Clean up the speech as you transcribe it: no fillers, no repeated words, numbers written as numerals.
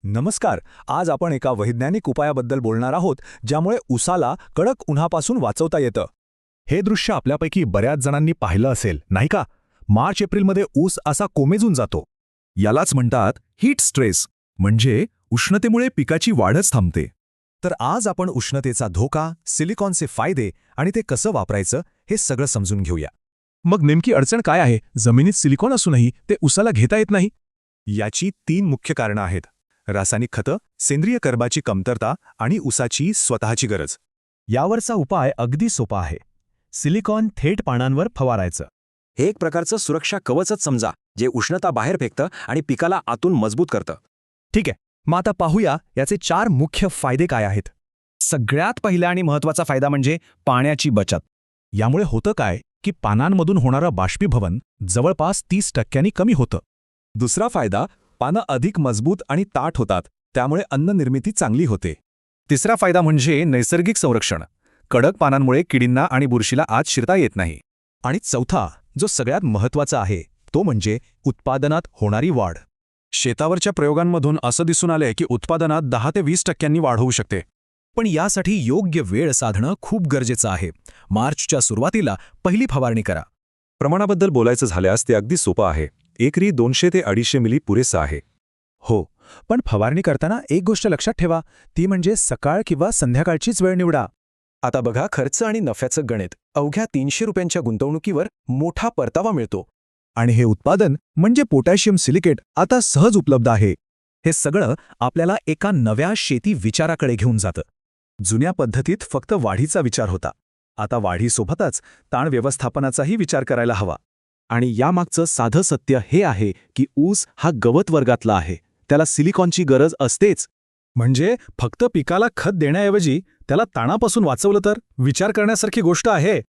नमस्कार. आज आपण एका वैज्ञानिक उपायाबद्दल बोलणार आहोत ज्यामुळे ऊसाला कडक उन्हापासून वाचवता येतं. हे दृश्य आपल्यापैकी बऱ्याच जणांनी पाहिलं असेल, नाही का? मार्च-एप्रिलमध्ये ऊस असा कोमेजून जातो. यालाच म्हणतात हीट स्ट्रेस, म्हणजे उष्णतेमुळे पिकाची वाढच थांबते. तर आज आपण उष्णतेचा धोका, सिलिकॉनचे फायदे आणि ते कसं वापरायचं हे सगळं समजून घेऊया. मग नेमकी अडचण काय आहे? जमिनीत सिलिकॉन असूनही ते ऊसाला घेता येत नाही. याची 3 मुख्य कारणं आहेत: रासायनिक खतं, सेंद्रिय कर्बाची कमतरता आणि ऊसाची स्वतःची गरज. यावरचा उपाय अगदी सोपा आहे. सिलिकॉन थेट पानांवर फवारायचं. हे एक प्रकारचं सुरक्षा कवचच समजा, जे उष्णता बाहेर फेकतं आणि पिकाला आतून मजबूत करतं. ठीक आहे, मग आता पाहूया याचे 4 मुख्य फायदे काय आहेत. सगळ्यात पहिला आणि महत्त्वाचा फायदा म्हणजे पाण्याची बचत. यामुळे होतं काय की पानांमधून होणारं बाष्पीभवन जवळपास 30% कमी होतं. दुसरा फायदा, पानं अधिक मजबूत आणि ताठ होतात, त्यामुळे अन्न निर्मिती चांगली होते. तिसरा फायदा म्हणजे नैसर्गिक संरक्षण. कडक पानांमुळे किडींना आणि बुरशीला आत शिरता येत नाही. आणि चौथा, जो सगळ्यात महत्त्वाचा आहे, तो म्हणजे उत्पादनात होणारी वाढ. शेतावरच्या प्रयोगांमधून असं दिसून आलंय की उत्पादनात 10 ते 20% वाढ होऊ शकते. पण यासाठी योग्य वेळ साधणं खूप गरजेचं आहे. मार्चच्या सुरुवातीला पहिली फवारणी करा. प्रमाणाबद्दल बोलायचं झाल्यास ते अगदी सोपं आहे. एकरी 200 ते 250 मिली पुरेसं आहे. हो, पण फवारणी करताना एक गोष्ट लक्षात ठेवा, ती म्हणजे सकाळ किंवा संध्याकाळचीच वेळ निवडा. आता बघा खर्च आणि नफ्याचं गणित. अवघ्या 300 रुपयांच्या गुंतवणुकीवर मोठा परतावा मिळतो. आणि हे उत्पादन म्हणजे पोटॅशियम सिलिकेट आता सहज उपलब्ध आहे. हे सगळं आपल्याला एका नव्या शेती विचाराकडे घेऊन जातं. जुन्या पद्धतीत फक्त वाढीचा विचार होता. आता वाढीसोबतच ताण व्यवस्थापनाचाही विचार करायला हवा. आणि यामागचं साधं सत्य हे आहे की ऊस हा गवत वर्गातला आहे. त्याला सिलिकॉनची गरज असतेच. म्हणजे फक्त पिकाला खत देण्याऐवजी त्याला ताणापासून वाचवलं तर विचार करण्यासारखी गोष्ट आहे.